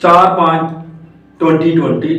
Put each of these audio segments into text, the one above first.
4/5/2020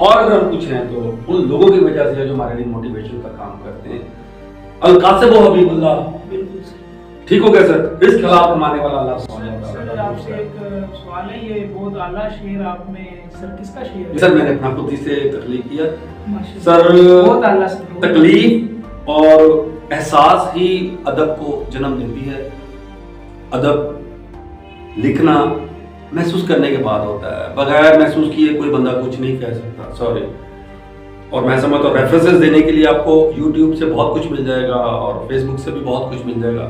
اور اگر ہم کچھ ہیں تو ان لوگوں کی وجہ سے جو ہمارے لیے موٹیویشن کا کام کرتے ہیں. القاسم و حبیب اللہ. ٹھیک ہو گیا سر. اس خلاف کمانے والا اللہ سر آپ سے ایک سوال ہے, یہ بہت اعلیٰ شعر آپ میں سر کس کا شعر ہے؟ سر میں نے اپنا خود ہی سے تخلیق کیا سر. بہت اعلیٰ تکلیف اور احساس ہی ادب کو جنم دیتی ہے. ادب لکھنا محسوس کرنے کے بعد ہوتا ہے, بغیر محسوس کیے کوئی بندہ کچھ نہیں کہہ سکتا. سوری. اور میں سمجھتا ہوں ریفرنسز دینے کے لیے آپ کو یوٹیوب سے بہت کچھ مل جائے گا اور فیس بک سے بھی بہت کچھ مل جائے گا.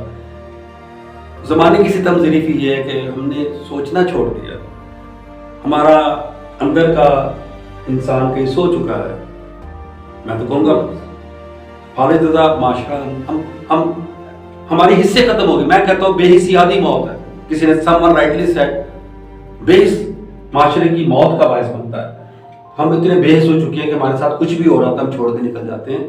زمانے کی ستم ظریفی یہ ہے کہ ہم نے سوچنا چھوڑ دیا. ہمارا اندر کا انسان کہیں سو چکا ہے. میں تو کہوں گا فالدہ معاشرہ ہم ہماری حصے ختم ہو گئے. میں کہتا ہوں بے حسی آدھی موت ہے. کسی نے someone rightly said بے حس معاشرے کی موت کا باعث بنتا ہے. ہم اتنے بے حس ہو چکے ہیں کہ ہمارے ساتھ کچھ بھی ہو رہا تھا ہم چھوڑ کے نکل جاتے ہیں.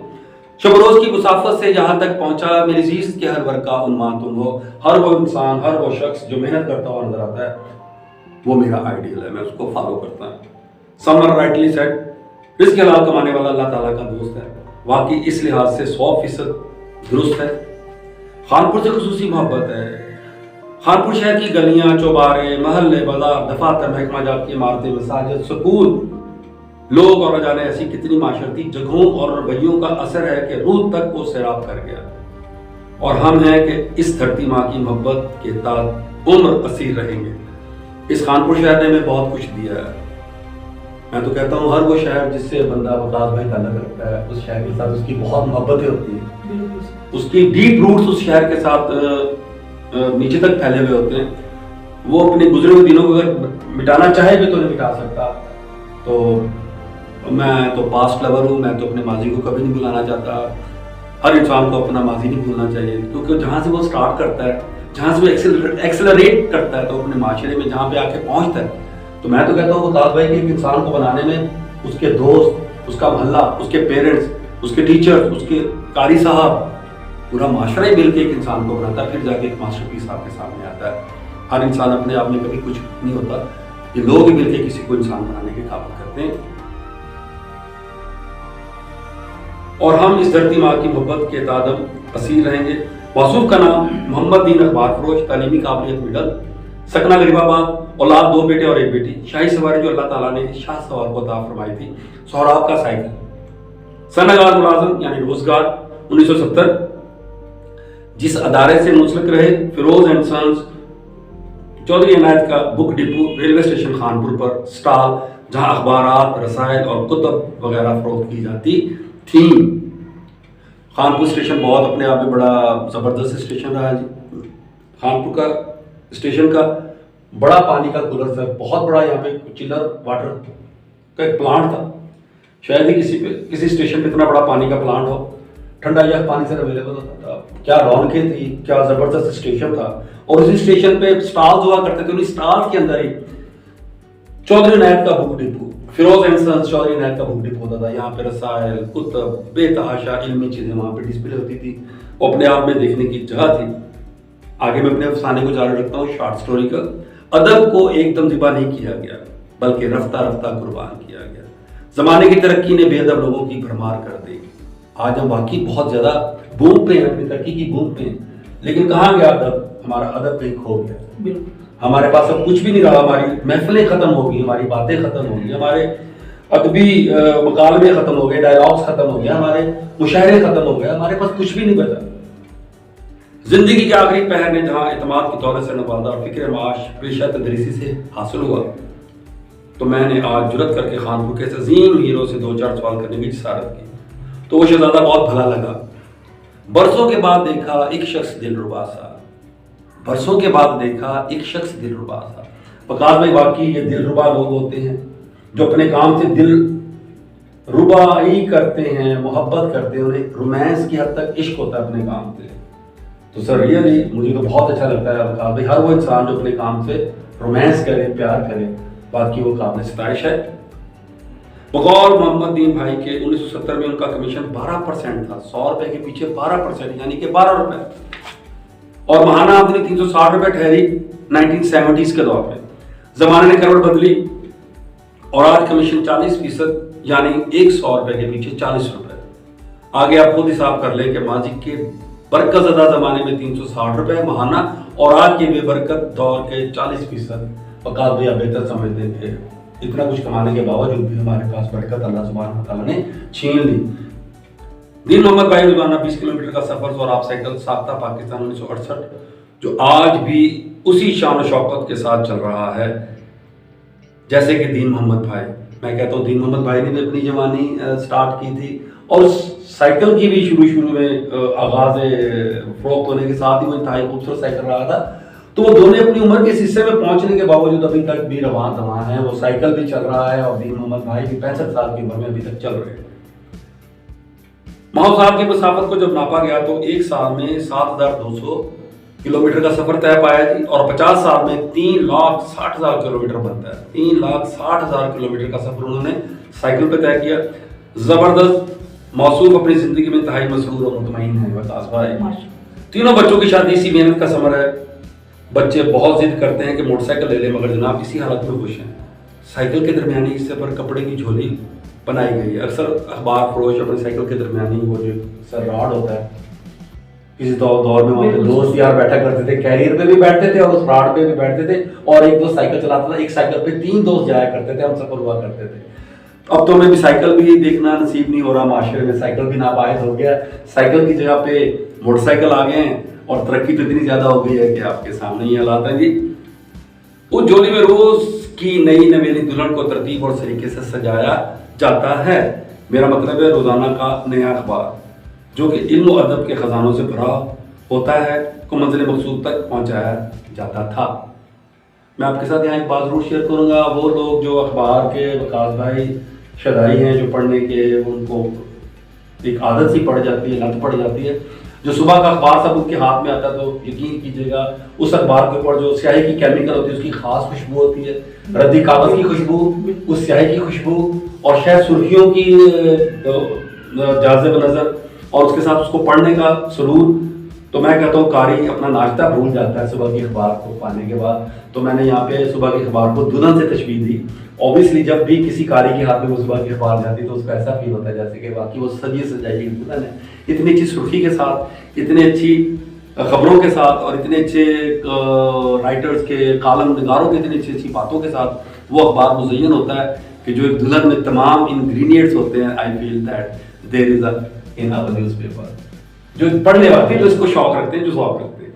شب روز کی مسافت سے جہاں تک پہنچا میری زیست کے ہر ورقہ عنوان تم ہو. ہر وہ انسان, ہر وہ شخص جو محنت کرتا ہوا نظر آتا ہے وہ میرا آئیڈیل ہے, میں اس کو فالو کرتا ہوں. someone rightly said اس کے علاوہ کمانے والا اللہ تعالیٰ کا دوست ہے. واقعی اس لحاظ سے 100% درست ہے. خانپور سے خصوصی محبت ہے. خانپور شہر کی گلیاں, چوبارے, محلے, بازار, دفاتر, محکمہ جات کی عمارتیں, مساجد, سکول, لوگ اور رجانے ایسی کتنی معاشرتی جگہوں اور رویوں کا اثر ہے کہ روح تک وہ سیراب کر گیا. اور ہم ہیں کہ اس دھرتی ماں کی محبت کے تحت عمر اسیر رہیں گے. اس خانپور شہر نے ہمیں بہت کچھ دیا ہے. میں تو کہتا ہوں ہر وہ شہر جس سے بندہ وقاص بھائی تعلق رکھتا ہے اس شہر کے ساتھ اس کی بہت محبتیں ہوتی ہیں. اس کی ڈیپ روٹس اس شہر کے ساتھ نیچے تک پھیلے ہوئے ہوتے ہیں. وہ اپنے گزرے ہوئے دنوں کو اگر مٹانا چاہے بھی تو نہیں مٹا سکتا. تو میں تو پاسٹ لور ہوں. میں تو اپنے ماضی کو کبھی نہیں بھلانا چاہتا. ہر انسان کو اپنا ماضی نہیں بھولنا چاہیے, کیونکہ جہاں سے وہ سٹارٹ کرتا ہے, جہاں سے وہ ایکسلریٹ کرتا ہے تو اپنے معاشرے میں جہاں پہ آ کے پہنچتا ہے. تو میں تو کہتا ہوں وقاص بھائی کہ ایک انسان کو بنانے میں اس کے دوست, اس کا محلہ, اس کے پیرنٹس, اس کے ٹیچرز, اس کے قاری صاحب, پورا معاشرہ ہی مل کے ایک انسان کو بناتا ہے. پھر جا کے ایک ماسٹر پیس آپ کے سامنے آتا ہے. ہر انسان اپنے آپ میں کبھی کچھ نہیں ہوتا. یہ لوگ ہی مل کے کسی کو انسان بنانے کے قابل کرتے ہیں. اور ہم اس دھرتی ماں کی محبت کے تعدم اسیر رہیں گے. موصوف کا نام محمد دین اخبار فروش, تعلیمی قابلیت مڈل, سکنہ غریب آباد, اولاد 2 بیٹے اور 1 بیٹی. شاہی سواری جو اللہ تعالیٰ نے شاہ سوار کو عطا فرمائی تھی. سہراب کا سائیکل. صنعت ملازم یعنی روزگار 1970. جس ادارے سے منسلک رہے فیروز اینڈ سنز چودھری عنایت کا book depot railway station Khanpur پر سٹال, جہاں اخبارات, رسائل اور کتب وغیرہ فروخت کی جاتی تھیں. خانپور اسٹیشن بہت اپنے آپ میں بڑا زبردست اسٹیشن رہا ہے جی. خانپور کا اسٹیشن کا بڑا پانی کا کولر تھا, بہت بڑا. یہاں پہ چلر واٹر کا ایک پلانٹ تھا. شاید ہی کسی اسٹیشن پہ اتنا بڑا پانی کا پلانٹ ہو. ٹھنڈا یا پانی سر اویلیبل ہوتا تھا. کیا رونقیں تھی, کیا زبردست اسٹیشن تھا. اور اسی اسٹیشن پہ سٹالز ہوا کرتے تھے. انہیں سٹالز کے اندر ہی چودھری عنایت کا book depot, Feroz and sons Chaudhry Inayat کا بک ڈپو ہوتا تھا. یہاں پہ رسائل, کتب, بے تحاشا علمی چیزیں وہاں پہ ڈسپلے ہوتی تھی. وہ اپنے آپ میں دیکھنے کی جگہ تھی. آگے میں اپنے افسانے کو جاری رکھتا ہوں. شارٹ سٹوری کا ادب کو ایک دم ذبح نہیں کیا گیا بلکہ رفتہ رفتہ قربان کیا گیا. زمانے کی ترقی نے بے ادب لوگوں کی بھرمار کر دی. آج ہم واقعی بہت زیادہ بوم پہ ہیں, اپنی ترقی کی بوم پہ ہیں, لیکن کہاں گیا ادب؟ ہمارا ادب کہیں کھو گیا. ہمارے پاس اب کچھ بھی نہیں رہا. ہماری محفلیں ختم ہو گئی, ہماری باتیں ختم ہو گئی, ہمارے ادبی مکالمے ختم ہو گئے, ڈائلاگس ختم ہو گئے, ہمارے مشاعرے ختم ہو گئے. ہمارے پاس کچھ بھی نہیں بچا. زندگی کے آخری پہر نے جہاں اعتماد کی دولت سے نوازا اور فکر معاش پیشہ تدریسی سے حاصل ہوا, تو میں نے آج جرأت کر کے خانپور کے عظیم ہیرو سے 2-4 سوال کرنے کی جسارت کی. تو وہ شہزادہ بہت بھلا لگا. برسوں کے بعد دیکھا ایک شخص دلربا سا. برسوں کے بعد دیکھا ایک شخص دلربا سا. وقاص بھائی واقعی یہ دلربا لوگ ہوتے ہیں جو اپنے کام سے دل ربائی کرتے ہیں, محبت کرتے ہیں, انہیں رومانس کی حد تک عشق ہوتا ہے اپنے کام سے. تو سر ریئلی مجھے تو بہت اچھا لگتا ہے وقاص بھائی, ہر وہ انسان جو اپنے کام سے رومانس کرے, پیار کرے, باقی وہ قابل ستائش ہے. بقول محمد دین بھائی کے 1970 میں ان کا کمیشن 12% تھا. 100 روپے کے پیچھے 12% یعنی کہ 12 روپے. اور ماہانہ آمدنی 360 روپے ٹھہری 1970s کے دور میں. زمانے نے کروڑ بدلی اور آج کمیشن 40% یعنی 100 روپے کے پیچھے 40 روپے. آگے آپ خود حساب کر لیں کہ ماضی کے برکت زدہ زمانے میں 360 روپے ماہانہ اور آج کے بے برکت دور کے 40%. وقاص بھائی آپ بہتر سمجھتے ہیں کہ اتنا کچھ کمانے کے باوجود بھی ہمارے پاس برکت اللہ سبحانہ تعالیٰ نے چھین لی. دین محمد بھائی روزانہ 20 کلومیٹر کا سفر اور آپ سائیکل ساختہ پاکستان 1968 جو آج بھی اسی شان و شوکت کے ساتھ چل رہا ہے جیسے کہ دین محمد بھائی. میں کہتا ہوں دین محمد بھائی نے بھی اپنی جوانی سٹارٹ کی تھی اور سائیکل کی بھی شروع میں آغاز فروخت ہونے کے ساتھ ہی وہ انتہائی خوبصورت سائیکل رہا تھا. تو وہ دونوں اپنی عمر کے اس حصے میں پہنچنے کے باوجود ابھی تک بھی رواں دواں ہیں. وہ سائیکل بھی چل رہا ہے اور دین محمد بھائی بھی 65 سال کی عمر میں ابھی تک چل رہے ہیں. ماؤ صاحب کی مسافت کو جب ناپا گیا تو ایک سال میں 7200 کلومیٹر کا سفر طے پایا جی اور 50 سال میں 3,60,000 کلومیٹر بنتا ہے. 3,60,000 کلومیٹر کا سفر انہوں نے سائیکل پہ طے کیا. زبردست موصوف اپنی زندگی میں انتہائی مسرور اور مطمئن ہے وقاص بھائی. تینوں بچوں کی شادی اسی محنت کا ثمر ہے. بچے بہت ضد کرتے ہیں کہ موٹر سائیکل لے لیں مگر جناب اسی حالت میں خوش ہیں. سائیکل کے درمیانی حصے پر کپڑے کی جھولی بنائی گئی ہے. اکثر اخبار فروش اپنے سائیکل کے درمیانی وہ جو سر راڈ ہوتا ہے کسی دور میں وہاں پہ دوست یار بیٹھا کرتے تھے, کیریئر پہ بھی بیٹھتے تھے اور اس راڈ پہ بھی بیٹھتے تھے اور ایک دوست سائیکل چلاتا تھا. ایک سائیکل پہ 3 دوست جایا کرتے تھے, ہم سفر ہوا کرتے تھے. اب تو ہمیں بھی سائیکل بھی دیکھنا نصیب نہیں ہو رہا, معاشرے میں سائیکل بھی ناپائید ہو گیا. سائیکل کی جگہ پہ موٹر سائیکل آ گئے ہیں اور ترقی تو اتنی زیادہ ہو گئی ہے کہ آپ کے سامنے ہی حالات ہیں جی. اس جولی میں روز کی نئی نویلی دلہن کو ترتیب اور سلیقے سے سجایا جاتا ہے. میرا مطلب ہے روزانہ کا نیا اخبار جو کہ علم و ادب کے خزانوں سے بھرا ہوتا ہے کو منزل مقصود تک پہنچایا جاتا تھا. میں آپ کے ساتھ یہاں ایک بات ضرور شیئر کروں گا. وہ لوگ جو اخبار کے وقاص بھائی شدائی ہیں جو پڑھنے کے ان کو ایک عادت سی پڑ جاتی ہے, لت پڑ جاتی ہے. جو صبح کا اخبار سب ان کے ہاتھ میں آتا ہے تو یقین کیجیے گا اس اخبار کے اوپر جو سیاہی کی کیمیکل ہوتی ہے اس کی خاص خوشبو ہوتی ہے. ردی کاغذ کی خوشبو, اس سیاہی کی خوشبو اور شاید سرخیوں کی جاذب نظر اور اس کے ساتھ اس کو پڑھنے کا سرور. تو میں کہتا ہوں قاری اپنا ناشتہ بھول جاتا ہے صبح کی اخبار کو پانے کے بعد. تو میں نے یہاں پہ صبح کی اخبار کو دلہن سے تشبیہ دی. اوبیسلی جب بھی کسی قاری کے ہاتھ میں وہ صبح کی اخبار جاتی تو اس کو ایسا فیل ہوتا ہے جیسے کہ باقی وہ سجی سجائی دلہن ہے. اتنی اچھی سرخی کے ساتھ, اتنی اچھی خبروں کے ساتھ اور اتنے اچھے رائٹرز کے کالم نگاروں کے اتنی اچھی اچھی باتوں کے ساتھ وہ اخبار مزین ہوتا ہے کہ جو ایک دلہن میں تمام انگریڈینٹس ہوتے ہیں. I feel that there is in our newspaper. جو پڑھنے والے جو اس کو شوق رکھتے ہیں, جو ذوق رکھتے ہیں.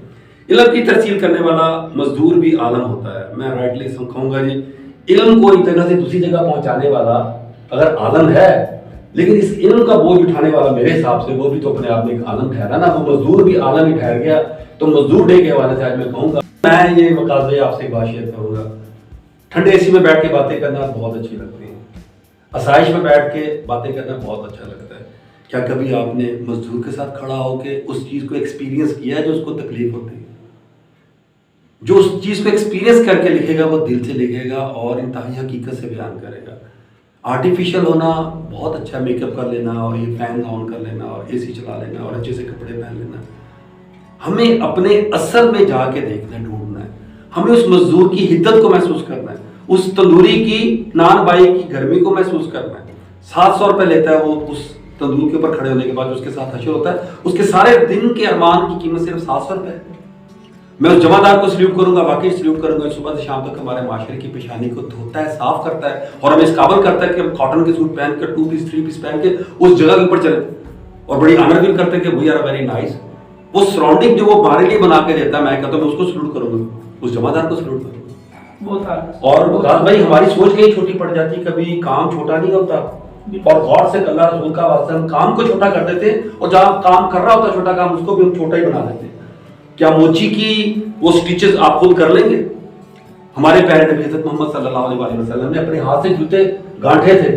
علم کی ترسیل کرنے والا مزدور بھی عالم ہوتا ہے. میں رائٹلی کہوں گا جی علم کو ایک جگہ سے دوسری جگہ پہنچانے والا اگر عالم ہے لیکن اس علم کا بوجھ اٹھانے والا میرے حساب سے وہ بھی تو اپنے آپ میں ایک عالم ٹھہرا نا. وہ مزدور بھی عالم ہی ٹھہر گیا. تو مزدور ڈے کے حوالے سے آج میں کہوں گا, میں یہ مقاصد آپ سے ایک بات شیئر کروں گا. ٹھنڈے اے سی میں بیٹھ کے باتیں کرنا بہت اچھی لگتی ہیں, آسائش میں بیٹھ کے باتیں کرنا بہت اچھا لگتا ہے. کیا کبھی آپ نے مزدور کے ساتھ کھڑا ہو کے اس چیز کو ایکسپیرینس کیا ہے جو اس کو تکلیف ہوتی ہے؟ جو اس چیز کو ایکسپیرینس کر کے لکھے گا وہ دل سے لکھے گا اور انتہائی حقیقت سے بیان کرے گا. آرٹیفیشل ہونا بہت اچھا, میک اپ کر لینا اور یہ فین آن کر لینا اور اے سی چلا لینا اور اچھے سے کپڑے پہن لینا. ہمیں اپنے اثر میں جا کے دیکھنا, ڈھونڈنا ہے. ہمیں اس مزدور کی حدت کو محسوس کرنا ہے, اس تندوری کی نان بائی کی گرمی کو محسوس کرنا ہے. 700 روپے لیتا ہے وہ اس تندور کے اوپر کھڑے ہونے کے بعد جو اس کے ساتھ حشر ہوتا ہے, اس کے سارے دن کے ارمان کی قیمت صرف 700 روپے ہے. میں اس جمع دار کو سلیوٹ کروں گا, واقعی سلیوٹ کروں گا. صبح سے شام تک ہمارے معاشرے کی پیشانی کو دھوتا ہے, صاف کرتا ہے اور ہمیں اس قابل کرتا ہے کہ ہم کاٹن کے سوٹ پہن کر 2 پیس 3 پیس پہن کے اس جگہ کے اوپر چلیں اور بڑی آنر فیل کرتے ہیں کہ وی آر ویری نائس. وہ سراؤنڈنگ جو وہ ہمارے لیے بنا کے دیتا ہے, میں کہتا ہوں میں اس کو سلیوٹ کروں گا, اس جمع دار کو سلیوٹ کروں گا. اور وقاص بھائی ہماری سوچ کہیں چھوٹی پڑ جاتی, کبھی کام چھوٹا نہیں ہوتا اور غور سے اللہ رسول کا واسطہ ہم کام کو چھوٹا کر دیتے ہیں اور جہاں کام کر رہا ہوتا چھوٹا کام اس کو بھی ہم چھوٹا ہی بنا دیتے ہیں. کیا موچی کی وہ سٹیچز آپ خود کر لیں گے؟ ہمارے پیارے نبی حضرت محمد صلی اللہ علیہ وسلم نے اپنے ہاتھ سے جوتے گانٹھے تھے,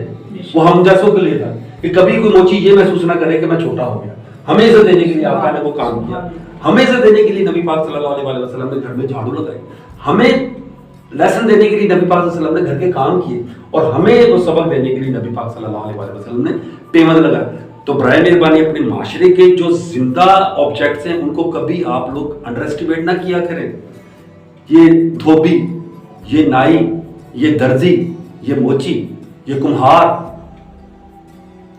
وہ ہم جیسوں کے لیے تھا کہ کبھی کوئی موچی یہ محسوس نہ کرے کہ میں چھوٹا ہو گیا. ہمیں عزت دینے کے لیے آقا نے وہ کام کیا. ہمیں عزت دینے کے لیے نبی پاک صلی اللہ علیہ وسلم نے گھر میں جھاڑو لگائی. ہمیں لیسن دینے کے لیے نبی پاک صلی اللہ علیہ وسلم نے گھر کے کام کیے اور ہمیں وہ سبق دینے کے لیے نبی پاک صلی اللہ علیہ وسلم نے پیمند لگایا. تو برائے مہربانی اپنے معاشرے کے جو زندہ آبجیکٹس ہیں ان کو کبھی آپ لوگ انڈر اسٹیمیٹ نہ کیا کریں. یہ دھوبی, یہ نائی, یہ درزی, یہ موچی, یہ کمہار,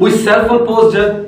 We self-imposed judge,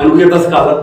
and we are the scholar,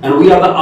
and we are the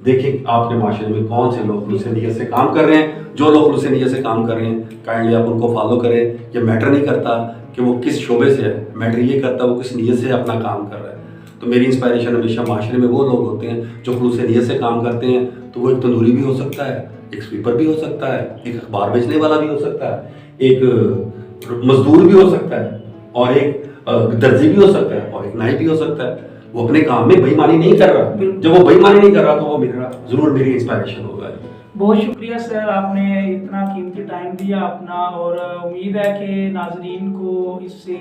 دیکھیں آپ کے معاشرے میں کون سے لوگ خلوص نیت سے کام کر رہے ہیں. جو لوگ خلوص نیت سے کام کر رہے ہیں کائنڈلی آپ ان کو فالو کریں. یہ میٹر نہیں کرتا کہ وہ کس شعبے سے ہے, میٹر یہ کرتا ہے وہ کس نیت سے اپنا کام کر رہا ہے. تو میری انسپائریشن ہمیشہ معاشرے میں وہ لوگ ہوتے ہیں جو خلوص نیت سے کام کرتے ہیں. تو وہ ایک تندوری بھی ہو سکتا ہے, ایک سویپر بھی ہو سکتا ہے, ایک اخبار بیچنے والا بھی ہو سکتا ہے, ایک مزدور بھی ہو سکتا ہے, اور ایک درزی بھی ہو سکتا ہے, اور ایک نائی بھی ہو سکتا ہے. وہ اپنے کام میں بےایمانی نہیں کر رہا. جب وہ بےایمانی نہیں کر رہا تو وہ ضرور میری انسپائریشن ہوگا. بہت شکریہ سر, آپ نے اتنا قیمتی ٹائم دیا اپنا, اور امید ہے کہ ناظرین کو اس سے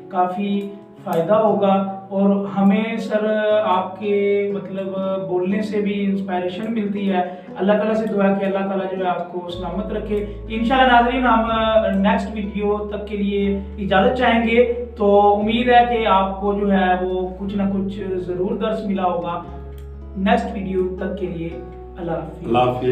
کافی فائدہ ہوگا. اور ہمیں سر آپ کے مطلب بولنے سے بھی انسپائریشن ملتی ہے. اللہ تعالیٰ سے دعا ہے کہ اللہ تعالیٰ جو ہے آپ کو سلامت رکھے. انشاءاللہ ناظرین ہم نیکسٹ ویڈیو تک کے لیے اجازت چاہیں گے. تو امید ہے کہ آپ کو جو ہے وہ کچھ نہ کچھ ضرور درس ملا ہوگا. نیکسٹ ویڈیو تک کے لیے اللہ حافظ. اللہ حافظ.